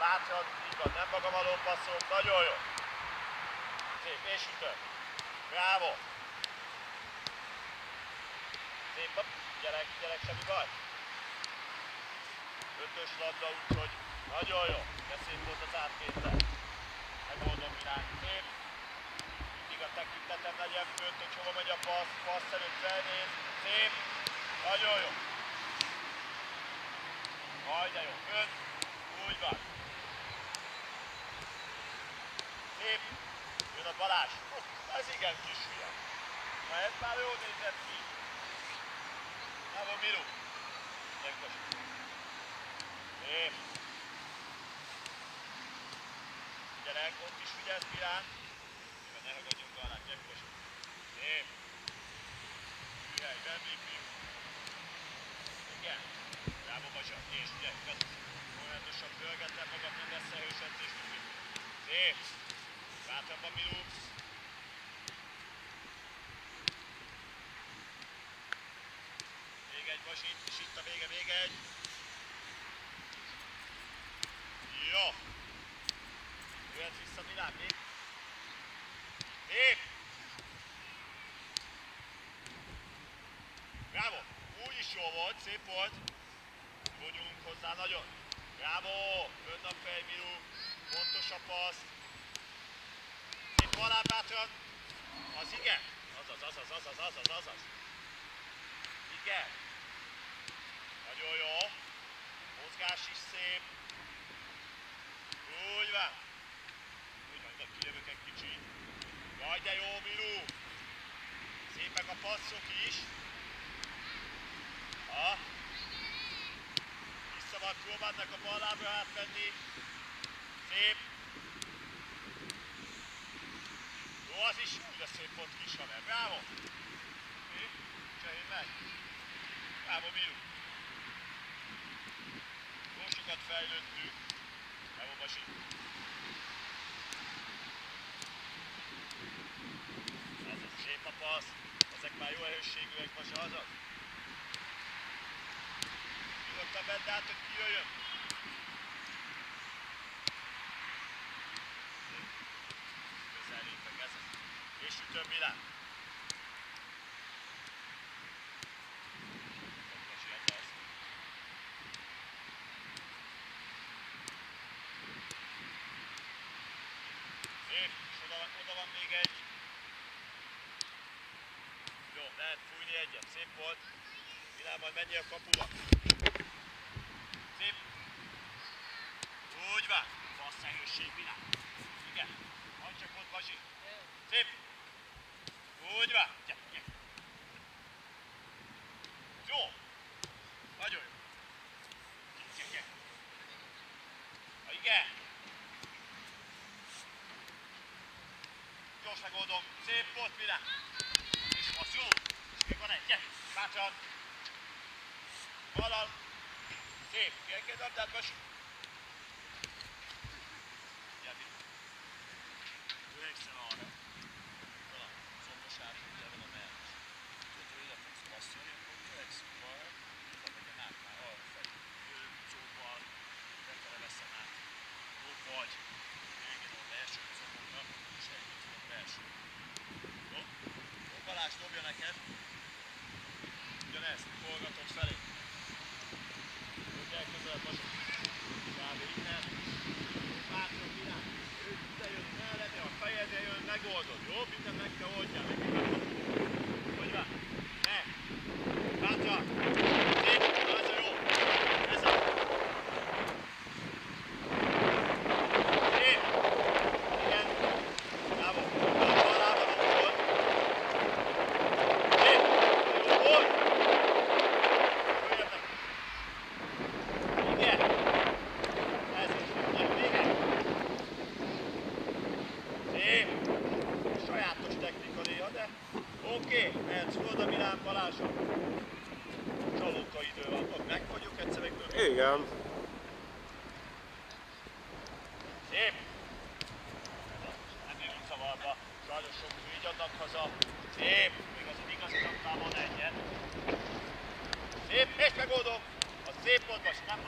hátra, így van, nem maga való passzol, nagyon jó. Szép, és ütök. Bravo. Szép, gyerek, semmi baj. 5-ös labda, úgyhogy nagyon jó. De szép volt az átvétel. Megoldom irány, szép. Mindig a tekintetem legyen fönt, hogy hova megy a passz előtt felnéz. Szép. Nagyon jó. Majd de jó, fönt. Úgy van. Szép. Jön a Balázs. Ez igen kis hülye. Na ez már jól nézett ki. Bravo Miru. Szép. Gyerek, ott is figyelsz Milán. Ne ragadjunk alá, gyerek. Szép. Hülyej, Wembley. Igen. Bravo Bacsa, és gyerek. Folyamatosan pörgetem magam, nem lesz erős edzés. Szép. Bátrabban Miru. Még egy Basi, és itt a vége, még egy. Jó. Jöhet vissza Milán, még. Szép. Bravo. Úgy is jó volt, szép volt. Nyúlunk hozzá nagyon. Bravo. Fönn a fej Miru. Pontos a passz. Szép alá bátran. Az igen. Azaz. Igen. Nagyon jó. Mozgás is szép. Úgy van. Ide kijövök egy kicsit. Jaj, de jó, Miru. Szépek a passzok is. Ha. Vissza van, próbálnak a bal lábra átvenni. Szép. Jó, az is úgy, de szép volt kis haver. Bravo. Csehén megy. Bravo, Miru. Jó sokat fejlődtünk. Bravo, Basi. Azaz, szép a passz. Ezek már jó erősségűek, Basi, azaz. Nyugodtan vedd át, hogy ki jöjjön. Közel lépek ezen. És ütöm Milán. Basi, azaz. Szép, és oda van még egy. Jó, lehet fújni egyet, szép volt. Milán, majd menjél a kapuba. Szép. Úgy van. Passz erősség, Milán. Igen. Van csak ott, Basi. Szép. Úgy van. Gyere. Jó. Nagyon jó. Gyere. Igen. Gyors megoldom. Szép volt, Milán. És az jó. És még van egy. Gyere. Bátran. Ballal. Szép. Kérek egy labdát, Basi. Gyere. Törekszem arra. Talán szombasára, ugye van a mellett. Tudod, hogy ide fogsz passzolni, akkor törekszünk arra, hogy legyen át már arra felé. Szóval befele veszem át. Jó vagy. Elengedem a belső szomokra, és eljutom a belső. Jó? Jó, Balázs dobja neked. Ugyanezt, forgatok felé. Gyere közelebb, Basi. Kb. Innen. Bátran Milán. Ő ide jön mellette, a fejedre jön, megoldod. Jó? Minden meg kell oldjál. Hogy van? Ne! Bátran! Szép! Ez a jó! Ez a! Szép! Igen! Bravo! Lába, lába, volt! Szép! Jó volt! Jöjjön meg! Igen! Ez is jó! Vége! Szép! Sajátos technika néha, de oké, mehetsz oda Milán Balázsa. Csalóka idő van, ott meg vagyok egyszer meg bőven. Igen. Szép! Nem jön szavarba, sajnos sokszor így adnak haza. Szép! Még az egy igazi napnál van egyet. Szép, és megoldom! Az szép volt, Basi, nem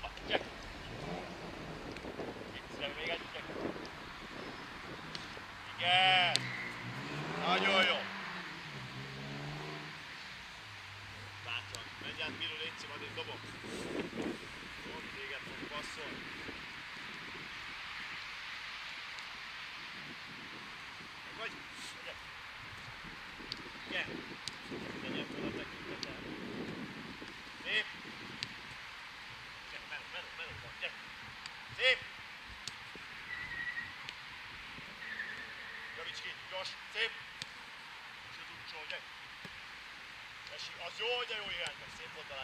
baj, gyere!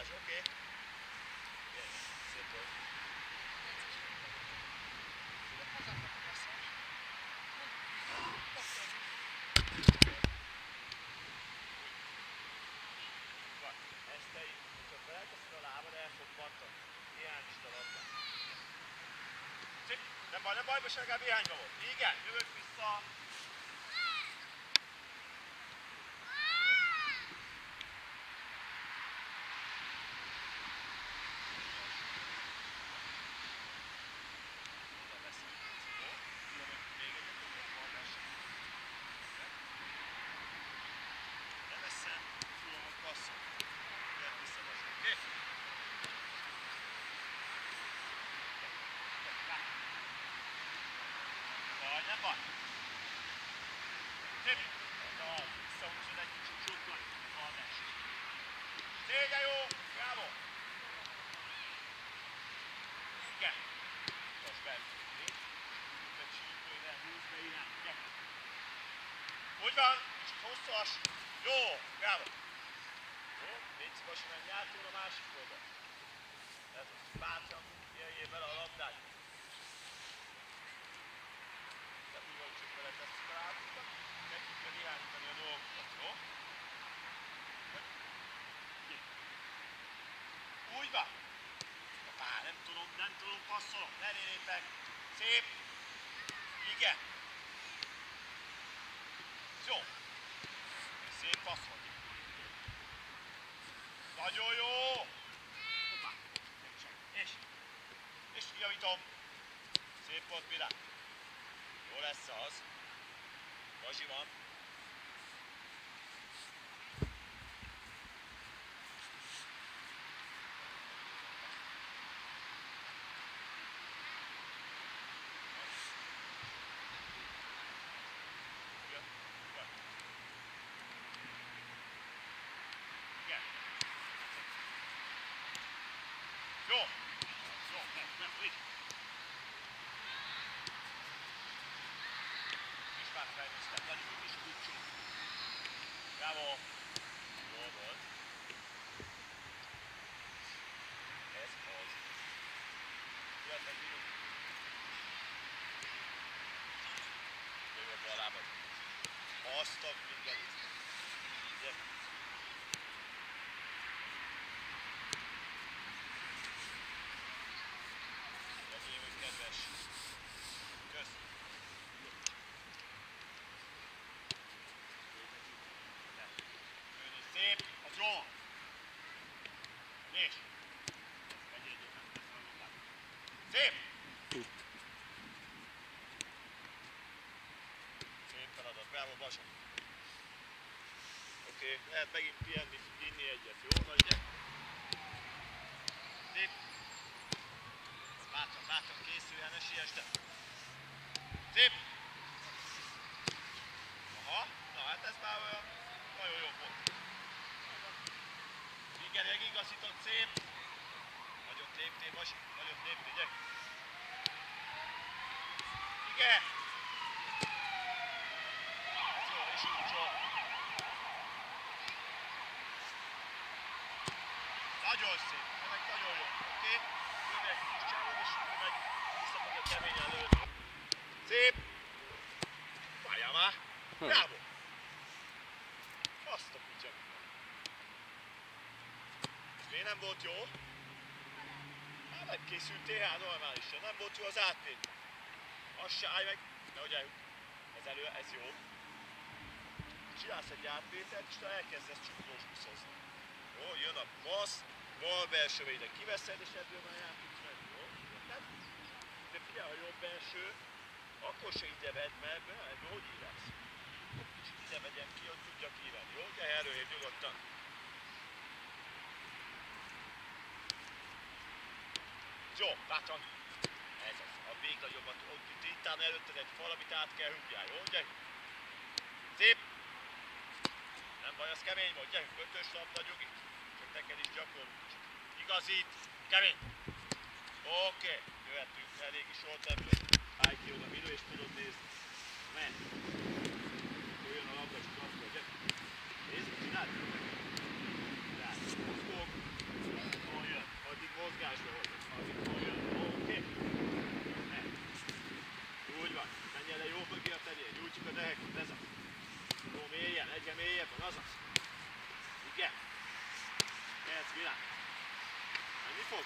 Balázs, oké. Szép volt. Ezt te így, csak beleteszed a lábad, el fog pattani. Hiányosd a labdát. Szép, nem baj, most legalább irányba volt. Igen, jövök vissza. Nem baj. Szép. Visszahúzod egy kicsit csukban. Balmes. Szégye jó. Bravo. Igen. Most beütni. Úgy csípővel húz be irány. Gyere. Úgy van. Kicsit hosszas. Jó. Bravo. Jó. Légy szívesen menj át túl a másik oldal. Tehát bátran jöjjél bele a labdába. Csak beletesszük a lábunkat, nekünk kell irányítani a dolgokat, jó? Úgy van! Hoppá, nem tudom, passzolom, ne lépek! Szép! Igen! Jó! Szép passz vagy! Nagyon jó! Hoppá! És kijavítom! Szép volt, Milán! Jó lesz az. Bazsi van. Igen. Jó. Jó, nem, úgy. Fejlesztem, nagyon jó kis kulcsú. Bravo! Jól volt. Ez az. Jöhet meg minut. Jöjjön a lábad. Azt a mindenit. Gyere. Legyél, hogy kedves. Kösz. Szép, az jó! És! Szép! Szép feladat, bravo Basa! Oké, lehet megint pihenni, inni egyet, jó? Nagy gyere! Szép! Bátran készüljen, ne siessd el! Szép! Aha, na hát ez már olyan nagyon jó volt. Igen, megigazított, szép. Nagyot léptél, Basi, nagyot léptél, gyere. Igen. Ez jó, és úgy jó. Nagyon szép, meg nagyon jó, oké? Jövő egy kis csávod, és meg vissza fogja keményen lőni. Szép. Várjál már. Bravo. Azt a kutya. Miért nem volt jó? Hát megkészültél, hát normálisan. Nem volt jó az átvéd. Az se állj meg. Nehogy eljutt. Ez jó. Csinálsz egy átvételt, és te elkezdesz csuklós buszozni. Jó, jön a passz, bal belső védek kiveszed, és ebből már át tudsz menni, jó? Érted? De figyelj, a jobb belső, akkor se ide vedd, mert ebből hogy írás? Kicsit ide vegyem ki, hogy tudjak írni, jó? Gyere előrébb nyugodtan. Jó, bátran. Ez az, a még nagyobbat, ott itt áll előtted egy fal, amit át kell húgjál, jó? Gyere! Szép! Nem baj, az kemény volt, gyere! Ötös labda, nyugi. Csak neked is gyakorlunk kicsit. Igazít, kemény! Oké, jöhetünk, elég is volt ebből. Állj ki oda, Milu, és tudod nézni. Menj! Akkor jön a labda, és akkor gyere! Nézd, csináld! Csináld, mozgok! mozgásba voltak, amikor jön. Oké? Úgy van. Menjen le jó mögé a tenyér. Nyújtjuk a dehekot. Ez az. Jó, mélyen. Egyre mélyebben. Azaz. Igen. Ez világ. Menni fog?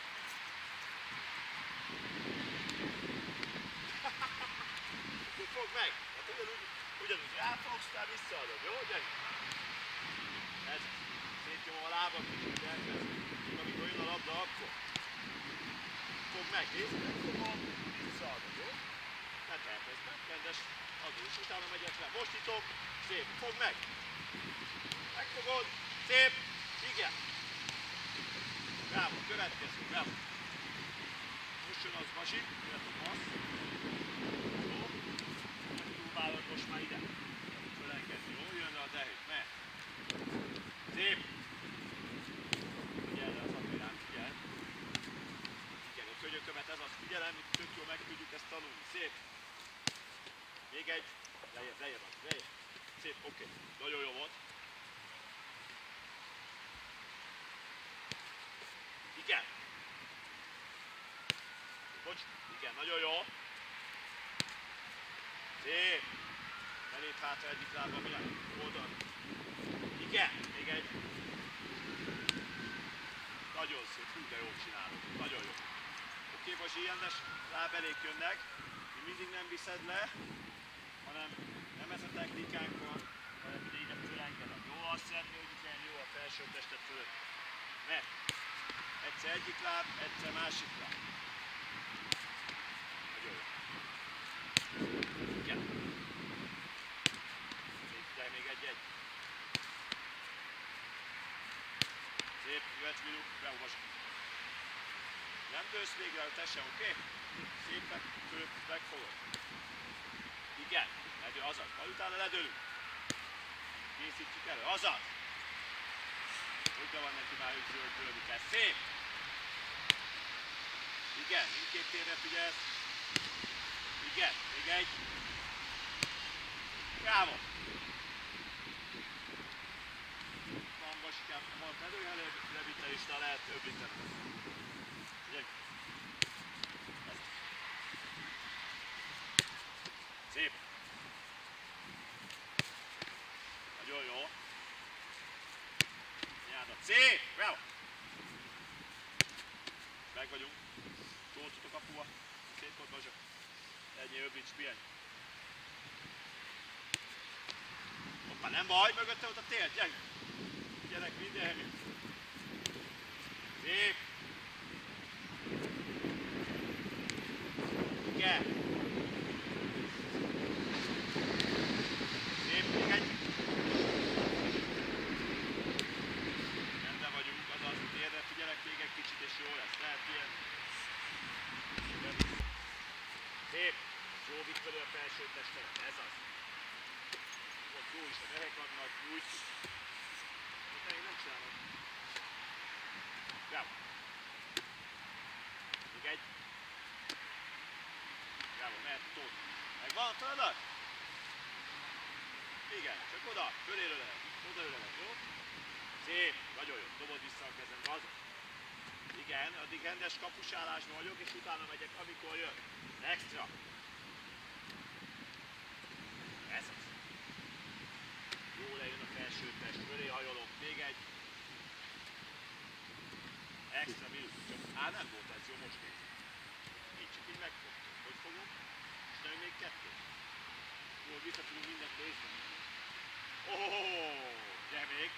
Fogd meg! Hát ugyanúgy ráfogsz, tehát visszaadod, jó? Gyerünk! Ez az. Szétnyomom a lábam kicsit, elkezdem. Amikor jön a labda, akkor. Fogd meg, nézd, megfogom, visszaadod, jó? Ne tehetesz meg, rendes, adod, és utána megyek le. Most nyitom, szép, fogd meg! Megfogod, szép, igen! Bravo, következő, bravo! Most jön az Bazsi, illetve a passz. Jó? Megpróbálod most már ide. Fölengedni, jó? Jön a dehét, mehet. Szép! Figyelj le az apirán, figyelj! Igen, a könyökömet ez az, figyelem, itt tök jól meg tudjuk ezt tanulni. Szép! Még egy. Lejjebb az, lejjebb. Szép, oké. Nagyon jó volt. Igen. Bocs, igen, nagyon jó. Szép. Belép hátra egyik lábban, mi lehet? Oldal. Igen, még egy. Nagyon szép, hú, de jól csinálod. Nagyon jó. Oké, Bazsi, ilyenes lábelék jönnek. Mi mindig nem viszed le, hanem nem ez a technikánk van, hanem ide ide fölengedem. Jó, azt szeretném, hogy igen, jó a felső testet fölött. Ne. Egyszer egyik láb, egyszer másik láb. Nagyon jó. Igen. Még egy. Szép, jöhetsz Milu, beolvasd. Nem dőlsz végre, te se, oké? Szépen, fölött, megfogod. Igen, azaz, majd utána ledőlünk. Készítjük elő, azaz! Hogy van neki már, hogy zöld tőlük kell. Szép! Igen, mindkét térre figyelsz. Igen, még egy. Bravo! Van Basikám, van előrevitel is, de lehet több liter. Gyerünk! Szép! Nagyon jó! Nyádat! Szép! Bravo! Meg vagyunk. Toltatok a kapuba. Szép volt Bazsa. Ennyi Öblics, pihenj. Hoppá, nem baj, mögötte ott a tér, gyerünk! Gyerek mindenhelyük. Szép! Igen! Szép, még egy! Rendben vagyunk, azaz térre figyelek még egy kicsit és jó lesz, lehet ilyen. Szép! Jó, vitt felé a felső testemet, ez az. Ott jó is a mehek vannak, nyújtjuk. De én nem csinálom. Bravo! Még egy. Bravo, mehet a tót. Megvan a feladat? Igen, csak oda, föléről lehet, odaről lehet, jó? Szép, nagyon jó, dobod vissza a kezembe, azon. Igen, addig rendes kapusállásban vagyok, és utána megyek, amikor jön. Extra. Ez az. Jó lejön a felső test, fölé hajolok, még egy. Extra minut, csak nem volt ez jó, most nézd. Így csak így megfogtuk. Hogy fogom? És nem még kettő. Jó, vissza tudunk mindent nézni. Gyere még.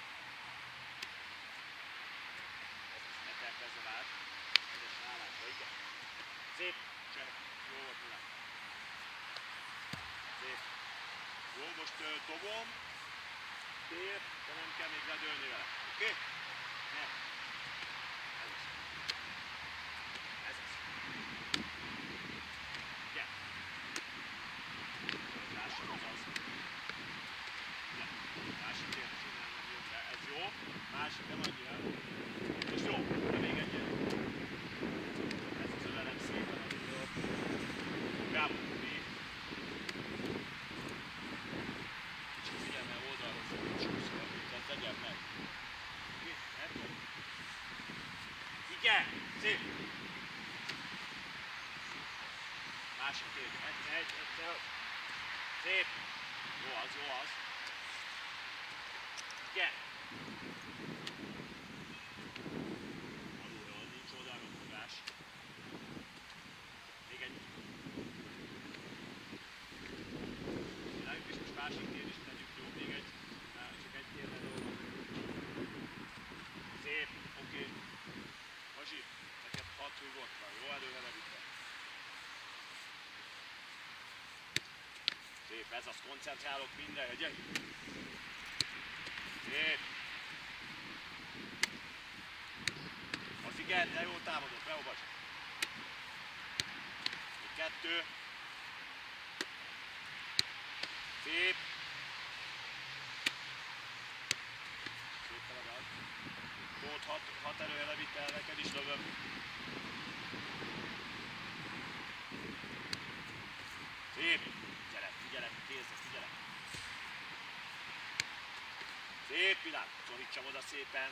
Ne terpezzem át. Egyesen állásba, igen. Szép, cseh. Jó volt, Milán. Szép. Jó, most dobom. Tér, de nem kell még ledőlni vele. Oké? Ne. Ez az. Ez az. Igen. Lássam az az. Igen. Másik tér csinálni nem jön be. Ez jó. Másik nem annyira. És jó. De még egyet. Ez az ölelem szépen, amiről. Bravo. Még. Kicsit figyelme oldalhoz. Csúszva. Tehát tegyen meg. Oké? Másik tér. Egyszer. Szép. Jó az. Igen. Alulról nincs oldalról fogás. Még egy. Csináljuk és most másik tér is tegyük, jó? Még egy. Csak egy térre dolgok. Szép. Oké. Mazsi, neked 6 húgott van. Jó előre levitte. Szép, ez az, koncentrálok mindenre, gyere! Szép! Az igen, de jól támadott, beolvasd! Még 2. Szép! Szép feladat. Tóth 6 előre levitte el, neked is lövöm. Szép! Figyelek, figyelek! Szép pillanat! Szorítsam oda szépen!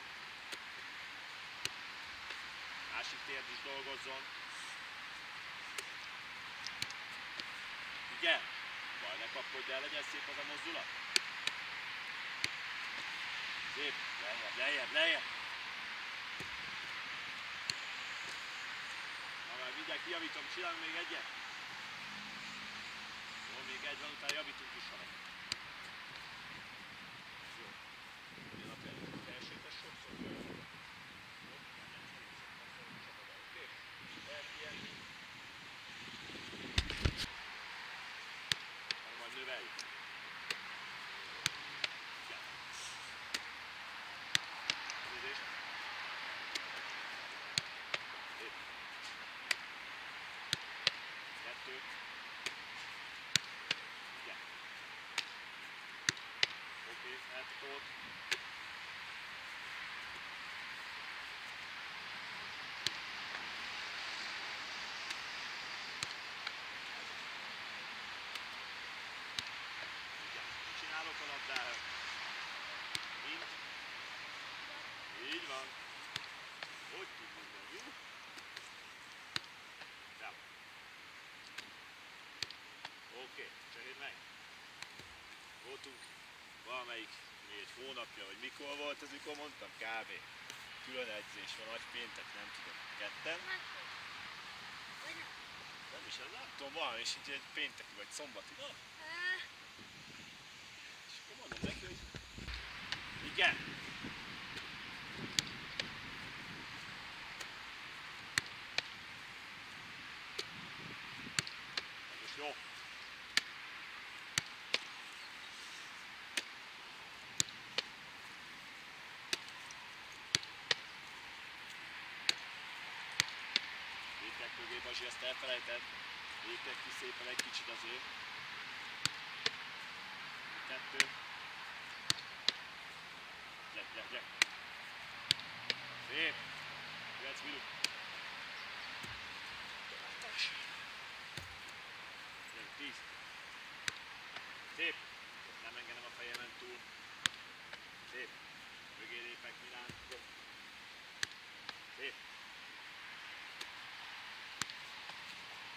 Másik térd is dolgozzon! Igen! Baj, ne kapkodj el, legyen szép az a mozdulat! Szép! Lejjebb! Na már mindjárt kijavítom, csinálunk még egyet! Jó, még egy van, utána javítunk is valamit. Jó. Ugyan a felsétes sokszor jön. Jó, oké? Lehet ilyen. Majd növeljük. Igen. Nézést. Szép. 2. Oké, eltitolt. Igen, csinálok a labdára. Mint? Így van. Hogy tud minden, jó? Ja. Oké, cseréld meg. Voltunk valamelyik egy hónapja, vagy mikor volt ez, mikor mondtam? Kb. Külön edzés van, nagy péntek, nem tudom. Ketten? Nem is, ez nem tudom, valami, és így egy pénteki vagy szombati. Na. És akkor mondom neki, hogy igen! Ez most jó. Mögé, Bazsi, ezt elfelejted. Léptek ki szépen egy kicsit azért. 2. Gyere. Szép. Jöhetsz, Milu. Gyere, 10. Szép. Nem engedem a fejemen túl. Szép. Mögé lépek, Milán. Szép.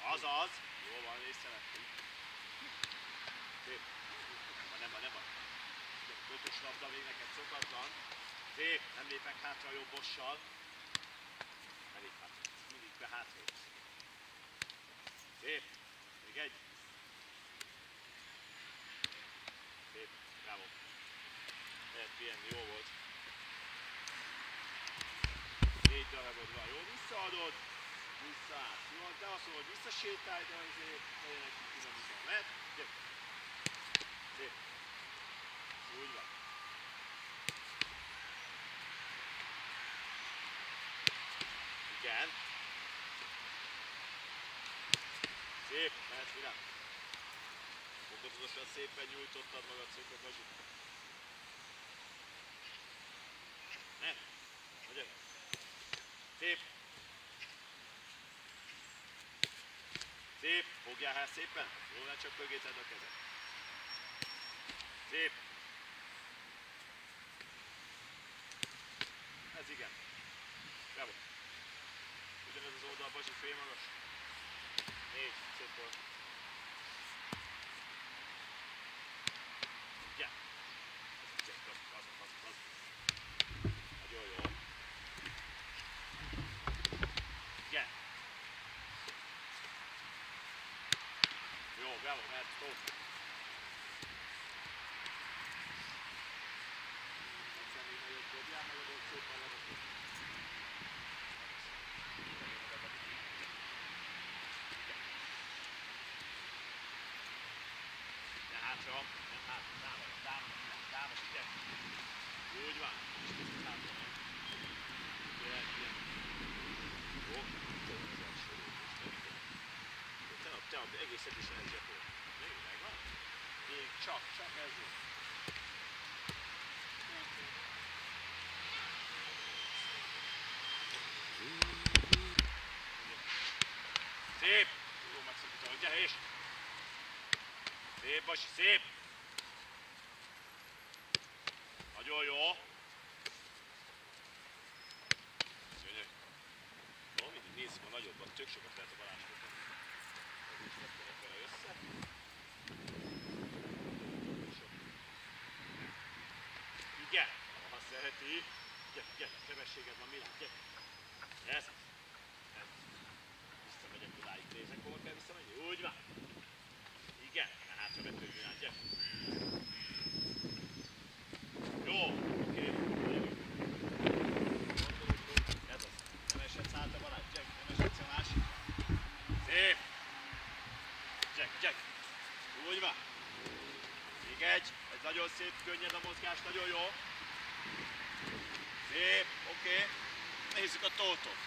Azaz! Jó van, észrevettünk. Szép. Nem van. 5-ös labda még neked szokatlan. Szép, nem lépek hátra jobbossal. Ne lép hátra, mindig be hátra. Szép, még egy. Szép, bravo. Lehet pihenni, jó volt. 4 darabod van, jó, visszaadod. Visszaállsz. Jó, te azt mondod, hogy visszasétálj, de azért legyenek ki különböző. Mert? Gyere. Szép. Úgy van. Igen. Szép, mehetsz Milán. Fokozatosan szépen nyújtottad magad, szépen Bazsi. Ne? Gyere. Szép. Szép, fogjál hát szépen. Jó, ne csak mögé tedd a kezed. Szép. Ez igen. Bravo. Ugyanez az oldal, Bazsi, fél magas. 4, szép volt. bravo, mert top. Egyszer még nagyot dobjál, magadon szépen lerakod. Ne hátra, nem hátra, támad, igen. Úgy van, és kicsit hátra meg. Igen. Jó, jó az első lépés. Te egész eddig ez gyakor. Még megvan? Még csak ez jó. Szép! Jó, megszakítanak, gyere és! Szép, Basi, szép! Nagyon jó! Szőnyeg! Jó, mindig nézzük a nagyobbat, tök sokat lehet a Balázsnak. Ez is megkenek vele össze. Igen! Ha szereti! Gyere, sebességed van, Milán, gyere! Ez! Visszamegyek odáig, nézek, hol kell visszamenni? Úgy van! Igen, hátra betörj, Milán, gyere! Jó, oké. Ez az. Nem esedsz át a Balázs, Jack, nem esedsz a másik. Szép! Jack. Úgy van. Még egy nagyon szép, könnyed a mozgás, nagyon jó. Szép, oké. Nézzük a tótot.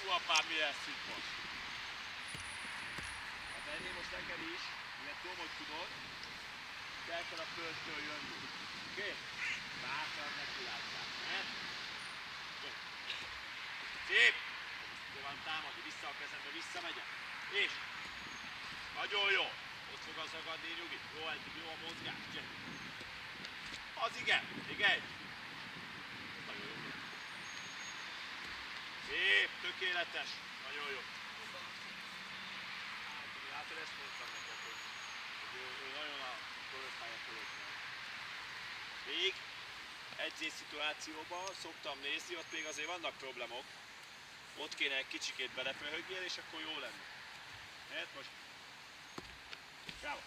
Hú, apám, mi lesz itt most? Hát ennél most neked is, mert tudom, hogy tudod, el kell a földtől jönni. Oké? Bátran nekilátszál, ne? Szép! Jó van, támadni, vissza a kezembe, visszamegyek. És? Nagyon jó! Ott fog az agadni, nyugi. Jó a mozgás, gyere. Az igen, még egy. Nagyon jó. Szép, tökéletes. Nagyon jó. Hát ezt mondtam neked, hogy ő nagyon a korosztálya fölött van. Még edzés szituációban szoktam nézni, ott még azért vannak problémok. Ott kéne egy kicsikét belepöhögjél, és akkor jó lenne. Hát most. Bravo.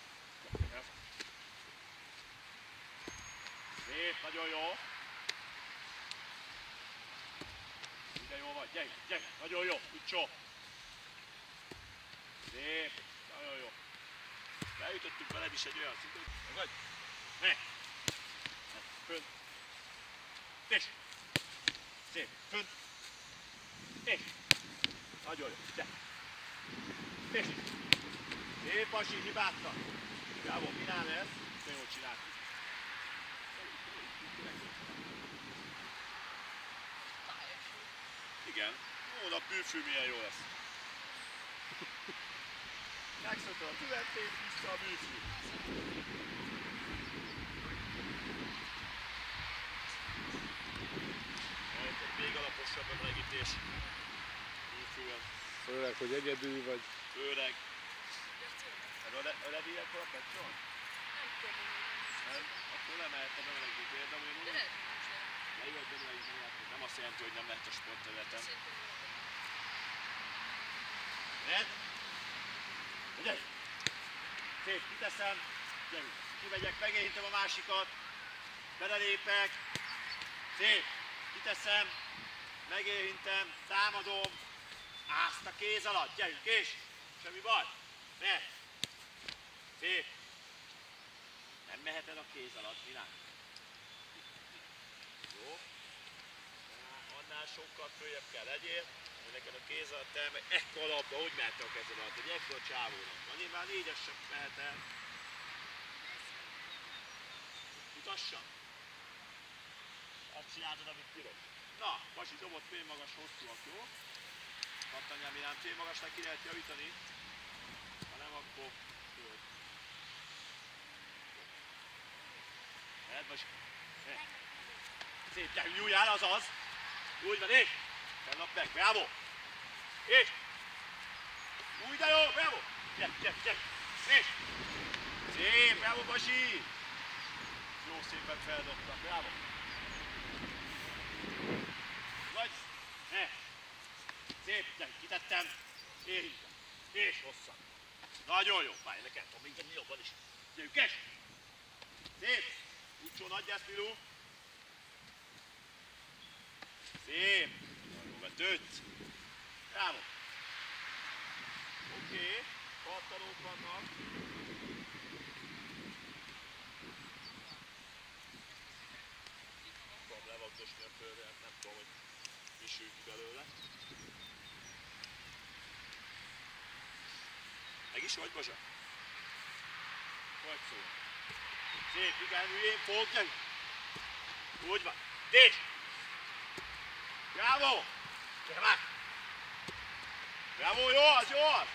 Szép, nagyon jó. Ide jó vagy, gyere, nagyon jó, ücsó. Szép, nagyon jó. Bejutottunk veled is egy olyan szintet, vagy? Ne! Fönt. És! Szép, fönt. És! Nagyon jó, gyere! És! Szép, Basi, hibátlan. Bravo, Milán ez. De jól csináltuk. Igen. Ó, a bűfű milyen jó lesz. Megszokta a tüvetét, vissza a bűfű. Még alaposabb a melegítés. Bűfűen. Főleg, hogy egyedül vagy. Főleg. Öled ilyenkor a Petron? Nem? Akkor nem lehetne bemelegíteni, de amúgy úgy... Lejöhet bemelegíteni, nem azt jelenti, hogy nem lehet a sportterületen. Red? Gyerünk! Szép, kiteszem. Gyerünk! Kimegyek, megérintem a másikat. Belelépek. Szép! Kiteszem. Megérintem. Támadom. Ászt a kéz alatt. Gyerünk, és! Semmi baj. Ne! Szép! Nem meheted a kéz alatt, Milán. Jó? Annál sokkal följebb kell legyél, hogy neked a kéz alatt elmegy. Ekkor a labda, hogy mehette a kezed alatt, hogy ekkor a csávónak. Na nyilván négyes sem mehet el. Mutassan! Azt csináltad, amit tilos. Na, Basi dobott félmagas hosszúak, jó? Kattanjál, Milán, félmagasnak ki lehet javítani. Ha nem, akkor jó. Mehet, Basi. Szép, gyerünk, nyúljál, azaz! Úgy van, és! Fennap meg, bravo! És! Úgy, de jó, bravo! Gyere! És! Szép, bravo, Basi! Jó szépen feldobtam, bravo! Vagy! Ne! Szép, gyere, kitettem! Érintem! És hosszan! Nagyon jó. Fáj, nekem tudom még tenni jobban is. Gyerünk, kes! Szép! Utcsón adj ezt, Milu. Szép! Nagyon vetődsz. Bravo! Oké, pattanók vannak. Tudom levagdosni a földre, nem tudom, hogy mi sül ki belőle. Meg is vagy, Bazsa? Vagy szó. Szép, igen, hülyén, fogd meg! Úgy van. Dés! Bravo! Gyere már! Bravo, jó az, jó az!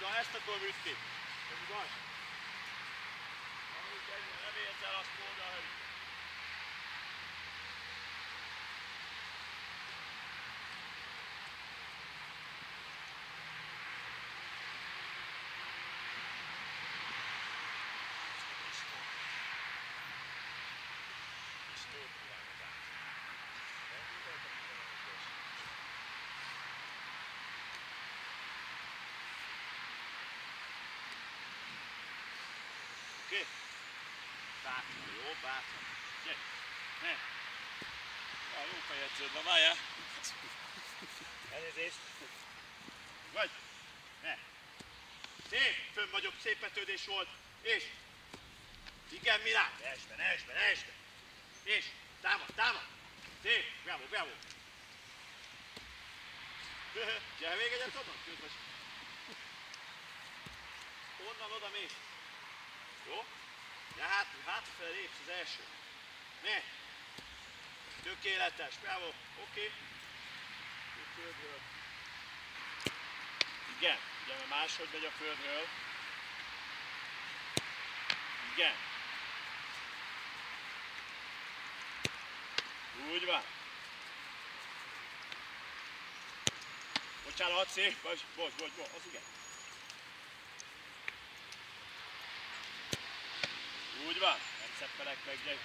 Na ezt akarom ütni. Ez igaz? Amúgy ennyi, nem érsz el azt volna, hogy... Oké? Bátran, jó? Bátran. Gyere! Ne! Ja, jó fejedződ van, várjál! Elnézést! Vagy! Ne! Szép! Fönn vagyok, szép vetődés volt! És! Igen, Milán! Esben, esben, esben! És! Támad, támad! Szép! Bravo, bravo! Gyere még egyet onnan? Közben. Onnan oda mész! Jó? De hátrafelé lépsz az első. Ne! Tökéletes, bravo, oké. Földről. Igen, ugye mert máshogy megy a földről. Igen. Úgy van. Bocsánat, szép, bocs, az igen. Úgy van, nem szeppelek meg, gyere.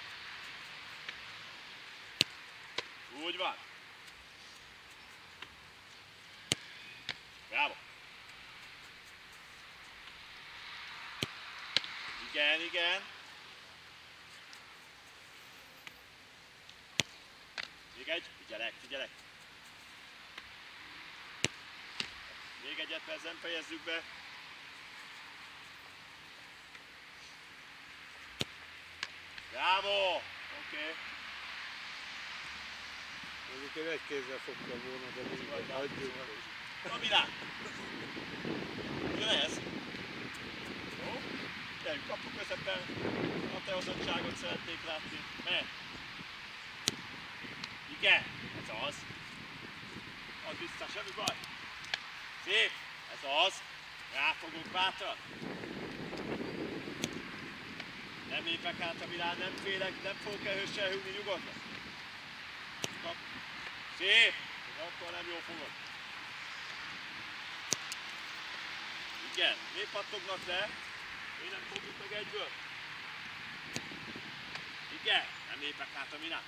Úgy van. Bravo. Igen, igen. Még egy, figyelek, figyelek. Még egyet, mert nem fejezzük be. Bravo! Oké. Mondjuk én egy kézzel fogtam volna, de mindegy, hagyjuk. Na, Milán! Jön ez? Jó? Gyerünk, kapu közepen. A te azottságot szeretnék látni. Mehet! Igen! Ez az! Add vissza, semmi baj! Szép! Ez az! Ráfogunk bátran! Nem lépek át a Milán, nem félek, nem fogok erősen húzni, nyugodtan. Kap. Szép! Akkor nem jól fogod. Igen, miért pattognak le? Én nem fogjuk meg egyből. Igen, nem lépek át a Milán.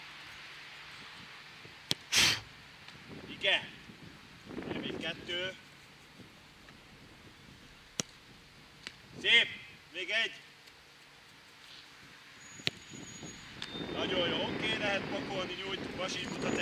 Igen. Még kettő. Szép! Még egy. Nagyon jó, oké, lehet pakolni, nyújt, vasít mutat